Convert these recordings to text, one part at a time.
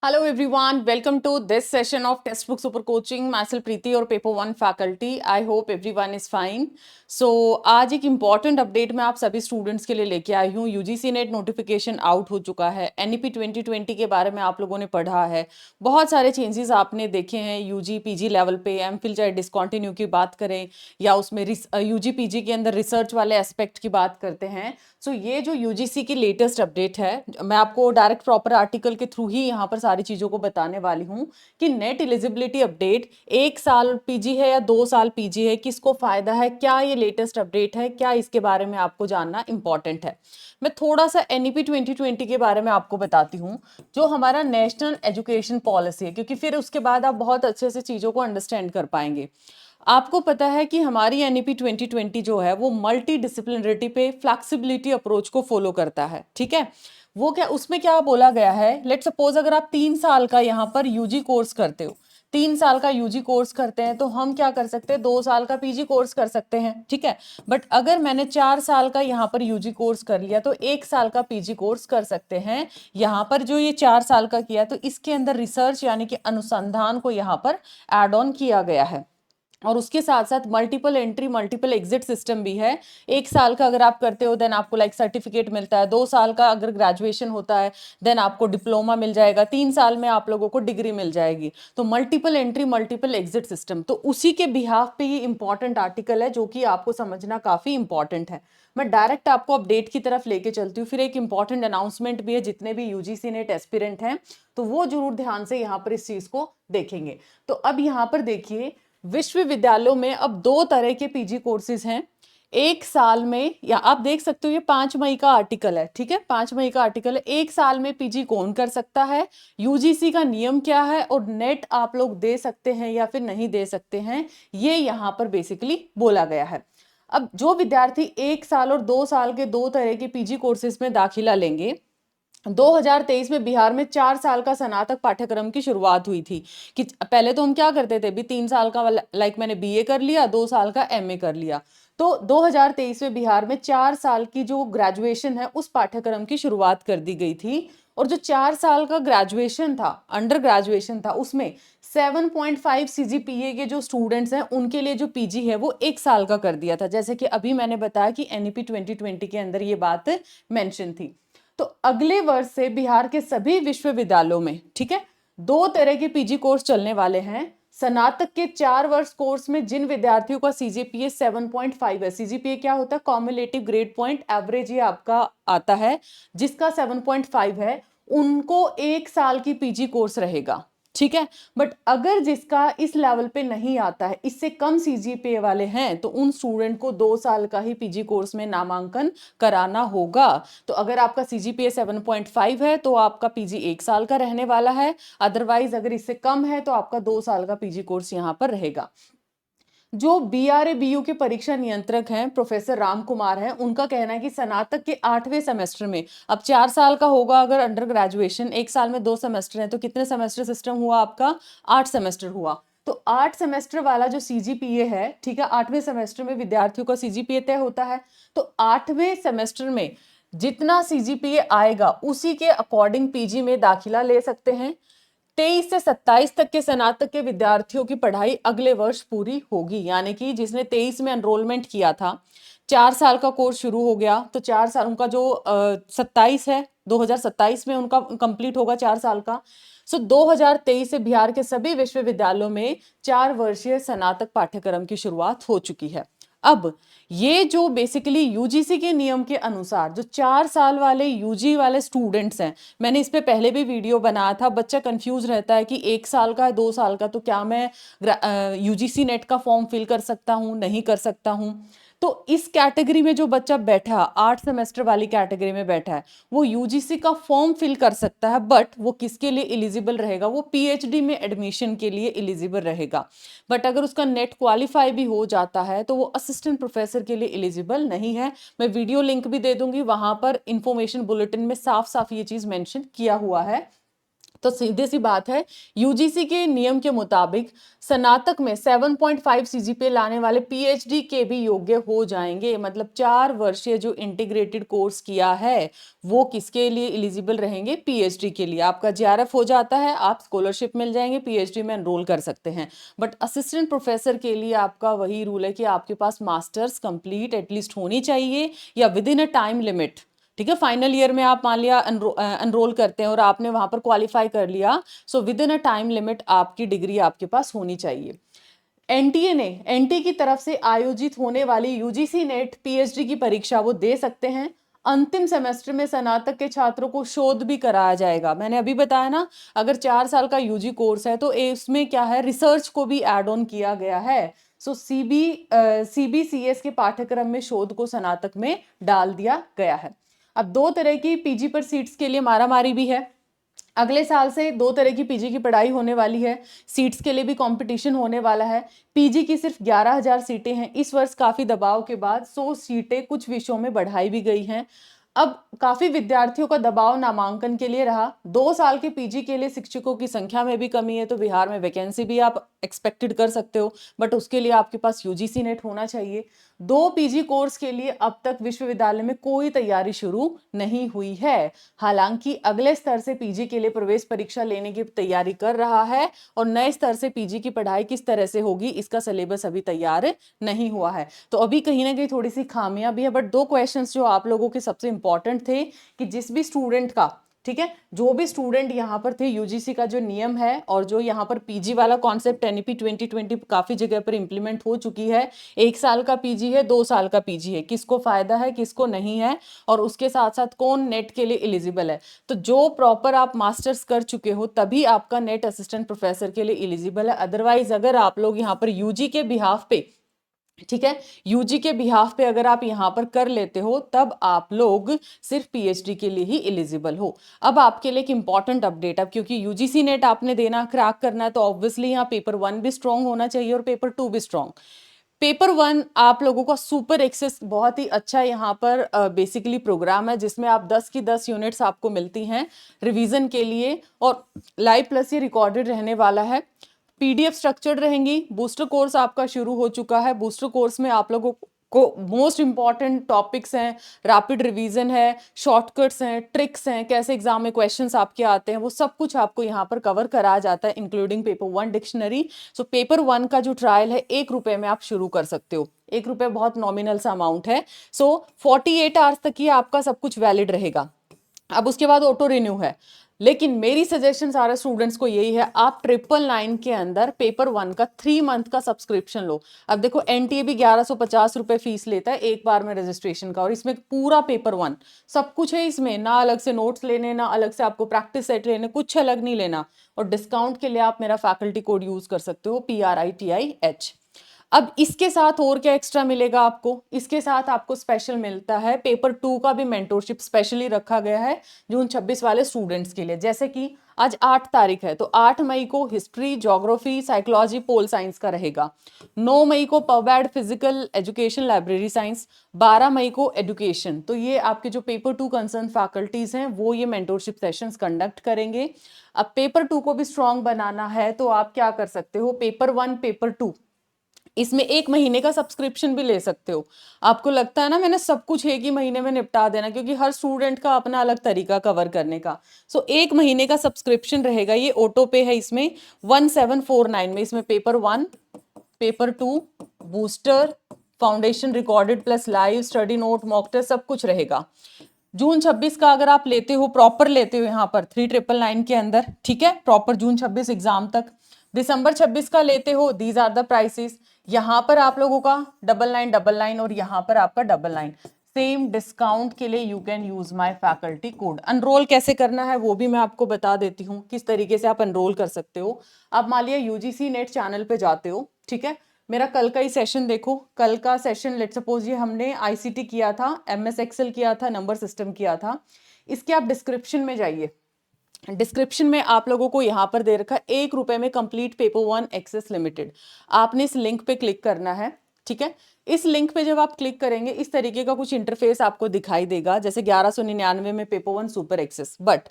Hello everyone, welcome to this session of Textbook Super Coaching. Myself Preeti और paper one faculty. I hope everyone is fine. So आज एक important update मैं आप सभी students के लिए लेके आई हूँ. यूजीसी नेट नोटिफिकेशन आउट हो चुका है. एनईपी 2020 के बारे में आप लोगों ने पढ़ा है. बहुत सारे चेंजेस आपने देखे हैं यूजी पीजी लेवल पे. एमफिल चाहे डिसकंटिन्यू की बात करें या उसमें यूजी पीजी के अंदर रिसर्च वाले एस्पेक्ट की बात करते हैं. सो ये जो यूजीसी की लेटेस्ट अपडेट है, मैं आपको डायरेक्ट प्रॉपर आर्टिकल के थ्रू ही यहाँ पर सारी चीज़ों को बताने वाली हूँ कि नेट एलिजिबिलिटी अपडेट 1 साल पीजी है या 2 साल पीजी है, किसको फायदा है, क्या ये लेटेस्ट अपडेट है, क्या इसके बारे में आपको जानना इंपॉर्टेंट है. मैं थोड़ा सा एनईपी 2020 के बारे में आपको बताती हूँ, जो हमारा नेशनल एजुकेशन पॉलिसी है, क्योंकि फिर उसके बाद आप बहुत अच्छे से चीज़ों को अंडरस्टैंड कर पाएंगे. आपको पता है कि हमारी एनईपी 2020 जो है वो मल्टी डिसिप्लिनरिटी पे फ्लेक्सिबिलिटी अप्रोच को फॉलो करता है. ठीक है, वो क्या उसमें क्या बोला गया है, लेट सपोज अगर आप 3 साल का यहाँ पर यूजी कोर्स करते हो, 3 साल का यूजी कोर्स करते हैं तो हम क्या कर सकते हैं, 2 साल का पीजी कोर्स कर सकते हैं. ठीक है, बट अगर मैंने 4 साल का यहाँ पर यूजी कोर्स कर लिया तो 1 साल का पीजी कोर्स कर सकते हैं. यहाँ पर जो ये 4 साल का किया तो इसके अंदर रिसर्च यानी कि अनुसंधान को यहाँ पर एड ऑन किया गया है. और उसके साथ साथ multiple entry multiple exit system भी है. 1 साल का अगर आप करते हो देन आपको लाइक सर्टिफिकेट मिलता है. 2 साल का अगर ग्रेजुएशन होता है देन आपको डिप्लोमा मिल जाएगा. 3 साल में आप लोगों को डिग्री मिल जाएगी. तो multiple entry multiple exit system, तो उसी के बिहाफ पे ये इंपॉर्टेंट आर्टिकल है जो कि आपको समझना काफी इंपॉर्टेंट है. मैं डायरेक्ट आपको अपडेट की तरफ लेके चलती हूँ. फिर एक इंपॉर्टेंट अनाउंसमेंट भी है, जितने भी यूजीसी नेट एस्पिरेंट हैं तो वो जरूर ध्यान से यहाँ पर इस चीज को देखेंगे. तो अब यहाँ पर देखिए, विश्वविद्यालयों में अब 2 तरह के पीजी कोर्सेज हैं. 1 साल में, या आप देख सकते हो ये 5 मई का आर्टिकल है. ठीक है, 5 मई का आर्टिकल है. 1 साल में पीजी कौन कर सकता है, यूजीसी का नियम क्या है, और नेट आप लोग दे सकते हैं या फिर नहीं दे सकते हैं, ये यहाँ पर बेसिकली बोला गया है. अब जो विद्यार्थी 1 साल और 2 साल के 2 तरह के पीजी कोर्सेज में दाखिला लेंगे, 2023 में बिहार में 4 साल का स्नातक पाठ्यक्रम की शुरुआत हुई थी. कि पहले तो हम क्या करते थे भी, 3 साल का लाइक मैंने बीए कर लिया, 2 साल का एमए कर लिया. तो 2023 में बिहार में 4 साल की जो ग्रेजुएशन है उस पाठ्यक्रम की शुरुआत कर दी गई थी. और जो 4 साल का ग्रेजुएशन था, अंडर ग्रेजुएशन था, उसमें 7.5 सीजीपीए के जो स्टूडेंट्स हैं उनके लिए जो पीजी है वो 1 साल का कर दिया था. जैसे कि अभी मैंने बताया कि एनईपी 2020 के अंदर ये बात मेंशन थी. तो अगले वर्ष से बिहार के सभी विश्वविद्यालयों में, ठीक है, 2 तरह के पीजी कोर्स चलने वाले हैं. स्नातक के 4 वर्ष कोर्स में जिन विद्यार्थियों का सीजीपीए 7.5 है, सीजीपीए क्या होता है, कॉम्युलेटिव ग्रेड पॉइंट एवरेज, ये आपका आता है, जिसका 7.5 है, उनको 1 साल की पीजी कोर्स रहेगा. ठीक है, बट अगर जिसका इस लेवल पे नहीं आता है, इससे कम सीजीपीए वाले हैं, तो उन स्टूडेंट को 2 साल का ही पीजी कोर्स में नामांकन कराना होगा. तो अगर आपका सीजीपीए 7.5 है तो आपका पीजी 1 साल का रहने वाला है. अदरवाइज अगर इससे कम है तो आपका 2 साल का पीजी कोर्स यहाँ पर रहेगा. जो बीआरए बीयू के परीक्षा नियंत्रक हैं प्रोफेसर राम कुमार हैं, उनका कहना है कि स्नातक के 8वें सेमेस्टर में, अब 4 साल का होगा अगर अंडर ग्रेजुएशन, 1 साल में 2 सेमेस्टर हैं, तो कितने सेमेस्टर सिस्टम हुआ आपका, 8 सेमेस्टर हुआ. तो 8 सेमेस्टर वाला जो सीजीपीए है, ठीक है, 8वें सेमेस्टर में विद्यार्थियों का सीजीपीए तय होता है. तो 8वें सेमेस्टर में जितना सीजीपीए आएगा उसी के अकॉर्डिंग पीजी में दाखिला ले सकते हैं. 23 से 27 तक के स्नातक के विद्यार्थियों की पढ़ाई अगले वर्ष पूरी होगी. यानी कि जिसने 23 में एनरोलमेंट किया था, 4 साल का कोर्स शुरू हो गया, तो 4 साल उनका जो 27 है, 2027 में उनका कंप्लीट होगा 4 साल का. सो 2023 से बिहार के सभी विश्वविद्यालयों में 4 वर्षीय स्नातक पाठ्यक्रम की शुरुआत हो चुकी है. अब ये जो बेसिकली यूजीसी के नियम के अनुसार जो 4 साल वाले यूजी वाले स्टूडेंट्स हैं, मैंने इस पे पहले भी वीडियो बनाया था. बच्चा कंफ्यूज रहता है कि 1 साल का है, 2 साल का, तो क्या मैं यूजीसी नेट का फॉर्म फिल कर सकता हूँ, नहीं कर सकता हूँ. तो इस कैटेगरी में जो बच्चा बैठा, 8 सेमेस्टर वाली कैटेगरी में बैठा है, वो यूजीसी का फॉर्म फिल कर सकता है, बट वो किसके लिए एलिजिबल रहेगा, वो पीएचडी में एडमिशन के लिए एलिजिबल रहेगा. बट अगर उसका नेट क्वालिफाई भी हो जाता है तो वो असिस्टेंट प्रोफेसर के लिए एलिजिबल नहीं है. मैं वीडियो लिंक भी दे दूंगी, वहां पर इंफॉर्मेशन बुलेटिन में साफ साफ ये चीज मेंशन किया हुआ है. तो सीधी सी बात है, यूजीसी के नियम के मुताबिक स्नातक में 7.5 सीजीपीए लाने वाले पीएचडी के भी योग्य हो जाएंगे। मतलब 4 वर्षीय जो इंटीग्रेटेड कोर्स किया है वो किसके लिए एलिजिबल रहेंगे? पीएचडी के लिए। आपका जेआरएफ हो जाता है, आप स्कॉलरशिप मिल जाएंगे, पीएचडी में एनरोल कर सकते हैं। बट असिस्टेंट प्रोफेसर के लिए आपका वही रूल है कि आपके पास मास्टर्स कंप्लीट एटलीस्ट होनी चाहिए या with in a time limit. ठीक है, फाइनल ईयर में आप मान लिया एनरोल करते हैं और आपने वहां पर क्वालिफाई कर लिया, so with in a time limit आपकी डिग्री आपके पास होनी चाहिए। एनटीए की तरफ से आयोजित होने वाली यूजीसी नेट पीएचडी की परीक्षा वो दे सकते हैं। अंतिम सेमेस्टर में स्नातक के छात्रों को शोध भी कराया जाएगा। मैंने अभी बताया ना, अगर 4 साल का यूजी कोर्स है तो इसमें क्या है, रिसर्च को भी ऐड ऑन किया गया है। सो सीबीसीएस के पाठ्यक्रम में शोध को स्नातक में डाल दिया गया है। अब 2 तरह की पीजी पर सीट्स के लिए मारामारी भी है। अगले साल से 2 तरह की पीजी की पढ़ाई होने वाली है, सीट्स के लिए भी कंपटीशन होने वाला है। पीजी की सिर्फ 11,000 सीटें हैं। इस वर्ष काफी दबाव के बाद 100 सीटें कुछ विषयों में बढ़ाई भी गई हैं। अब काफी विद्यार्थियों का दबाव नामांकन के लिए रहा। 2 साल के पीजी के लिए शिक्षकों की संख्या में भी कमी है, तो बिहार में वैकेंसी भी आप एक्सपेक्टेड कर सकते हो, बट उसके लिए आपके पास यूजीसी नेट होना चाहिए। 2 पीजी कोर्स के लिए अब तक विश्वविद्यालय में कोई तैयारी शुरू नहीं हुई है। हालांकि अगले स्तर से पीजी के लिए प्रवेश परीक्षा लेने की तैयारी कर रहा है और नए स्तर से पीजी की पढ़ाई किस तरह से होगी इसका सिलेबस अभी तैयार नहीं हुआ है। तो अभी कहीं ना कहीं थोड़ी सी खामियां भी है। बट 2 क्वेश्चंस जो आप लोगों के सबसे इंपॉर्टेंट थे कि जिस भी स्टूडेंट का, ठीक है, जो भी स्टूडेंट यहाँ पर थे, यूजीसी का जो नियम है और जो यहाँ पर पीजी वाला कॉन्सेप्ट एनईपी 2020 काफी जगह पर इंप्लीमेंट हो चुकी है। 1 साल का पीजी है, 2 साल का पीजी है, किसको फायदा है किसको नहीं है, और उसके साथ साथ कौन नेट के लिए एलिजिबल है। तो जो प्रॉपर आप मास्टर्स कर चुके हो तभी आपका नेट असिस्टेंट प्रोफेसर के लिए एलिजिबल है। अदरवाइज अगर आप लोग यहाँ पर यूजी के बिहाफ पे, ठीक है, यूजी के बिहाफ पे अगर आप यहां पर कर लेते हो तब आप लोग सिर्फ पीएचडी के लिए ही एलिजिबल हो। अब आपके लिए एक इंपॉर्टेंट अपडेट, अब क्योंकि यूजीसी नेट आपने देना, क्रैक करना है, तो ऑब्वियसली यहाँ पेपर 1 भी स्ट्रांग होना चाहिए और पेपर 2 भी स्ट्रांग। पेपर 1 आप लोगों का सुपर एक्सेस बहुत ही अच्छा यहाँ पर बेसिकली प्रोग्राम है जिसमें आप 10 की 10 यूनिट्स आपको मिलती हैं रिवीजन के लिए, और लाइव प्लस ये रिकॉर्डेड रहने वाला है। पीडीएफ स्ट्रक्चर्ड रहेंगी। बूस्टर कोर्स आपका शुरू हो चुका है। बूस्टर कोर्स में आप लोगों को मोस्ट इंपॉर्टेंट टॉपिक्स हैं, रैपिड रिवीजन है, शॉर्टकट्स हैं, ट्रिक्स हैं, कैसे एग्जाम में क्वेश्चंस आपके आते हैं, वो सब कुछ आपको यहाँ पर कवर कराया जाता है, including paper 1 dictionary. So paper 1 का जो ट्रायल है 1 रुपए में आप शुरू कर सकते हो। 1 रुपए बहुत नॉमिनल सा अमाउंट है। सो 48 आवर्स तक ही आपका सब कुछ वैलिड रहेगा। अब उसके बाद ऑटो रिन्यू है। लेकिन मेरी सजेशन सारे स्टूडेंट्स को यही है, आप 999 के अंदर पेपर 1 का 3 मंथ का सब्सक्रिप्शन लो। अब देखो एनटीए भी 1150 रुपए फीस लेता है एक बार में रजिस्ट्रेशन का, और इसमें पूरा पेपर 1 सब कुछ है इसमें, ना अलग से नोट्स लेने, ना अलग से आपको प्रैक्टिस सेट लेने, कुछ अलग नहीं लेना। और डिस्काउंट के लिए आप मेरा फैकल्टी कोड यूज कर सकते हो, PRITIH। अब इसके साथ और क्या एक्स्ट्रा मिलेगा आपको? इसके साथ आपको स्पेशल मिलता है, पेपर 2 का भी मेंटोरशिप स्पेशली रखा गया है जून 26 वाले स्टूडेंट्स के लिए। जैसे कि आज 8 तारीख है, तो 8 मई को history, geography, psychology, pol science का रहेगा। 9 मई को पबैड फिजिकल एजुकेशन, लाइब्रेरी साइंस। 12 मई को एजुकेशन। तो ये आपके जो पेपर 2 कंसर्न फैकल्टीज हैं वो ये मेंटोरशिप सेशंस कंडक्ट करेंगे। अब पेपर 2 को भी स्ट्रॉन्ग बनाना है तो आप क्या कर सकते हो, पेपर 1, पेपर 2 इसमें 1 महीने का सब्सक्रिप्शन भी ले सकते हो। आपको लगता है ना मैंने सब कुछ एक ही महीने में निपटा देना, क्योंकि हर स्टूडेंट का अपना अलग तरीका कवर करने का। सो 1 महीने का सब्सक्रिप्शन रहेगा, ये ऑटो पे है इसमें 1749 में। इसमें paper 1, paper 2, booster, foundation, recorded plus live, study note, mock test, सब कुछ रहेगा। जून 26 का अगर आप लेते हो, प्रॉपर लेते हो यहाँ पर 3999 के अंदर, ठीक है, प्रॉपर जून 26 एग्जाम तक। दिसंबर 26 का लेते हो, दीज आर द प्राइसेस। यहाँ पर आप लोगों का 9999 और यहाँ पर आपका 99। सेम डिस्काउंट के लिए you can use my faculty code. Unroll कैसे करना है वो भी मैं आपको बता देती हूँ, किस तरीके से आप अनरोल कर सकते हो। आप मान लिया यूजीसी नेट चैनल पे जाते हो, ठीक है, मेरा कल का ही सेशन देखो। कल का सेशन लेट सपोज ये हमने आईसीटी किया था, MS एक्सेल किया था, नंबर सिस्टम किया था। इसके आप डिस्क्रिप्शन में जाइए, डिस्क्रिप्शन में आप लोगों को यहाँ पर दे रखा है 1 रुपए में कंप्लीट पेपर 1 एक्सेस लिमिटेड। आपने इस लिंक पे क्लिक करना है, ठीक है। इस लिंक पे जब आप क्लिक करेंगे इस तरीके का कुछ इंटरफेस आपको दिखाई देगा, जैसे 1199 में पेपर 1 सुपर एक्सेस। बट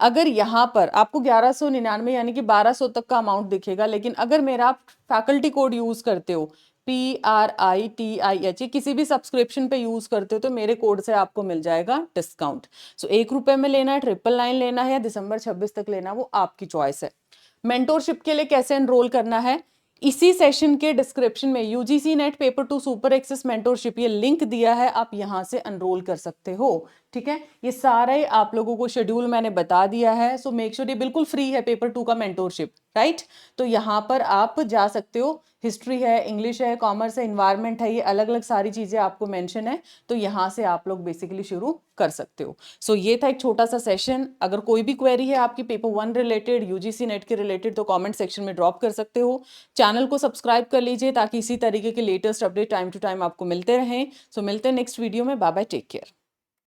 अगर यहाँ पर आपको 1199 यानी कि 1200 तक का अमाउंट दिखेगा, लेकिन अगर मेरा आप फैकल्टी कोड यूज करते हो PRITIH किसी भी सब्सक्रिप्शन पे यूज करते हो तो मेरे कोड से आपको मिल जाएगा डिस्काउंट। सो 1 रुपए में लेना है, 999 लेना है या दिसंबर 26 तक लेना, वो आपकी चॉइस है। मेंटोरशिप के लिए कैसे एनरोल करना है, इसी सेशन के डिस्क्रिप्शन में UGC NET paper 2 super access mentorship ये लिंक दिया है, आप यहां से एनरोल कर सकते हो। ठीक है, ये सारे आप लोगों को शेड्यूल मैंने बता दिया है। सो मेक श्योर, ये बिल्कुल फ्री है पेपर 2 का मेंटोरशिप, राइट। तो यहाँ पर आप जा सकते हो, हिस्ट्री है, इंग्लिश है, कॉमर्स है, इन्वायरमेंट है, ये अलग अलग सारी चीजें आपको मेंशन है, तो यहाँ से आप लोग बेसिकली शुरू कर सकते हो। सो ये था एक छोटा सा सेशन। अगर कोई भी क्वेरी है आपकी पेपर 1 रिलेटेड, यूजीसी नेट के रिलेटेड, तो कमेंट सेक्शन में ड्रॉप कर सकते हो। चैनल को सब्सक्राइब कर लीजिए ताकि इसी तरीके के latest update time to time आपको मिलते रहें। सो मिलते हैं नेक्स्ट वीडियो में। Bye bye, take care.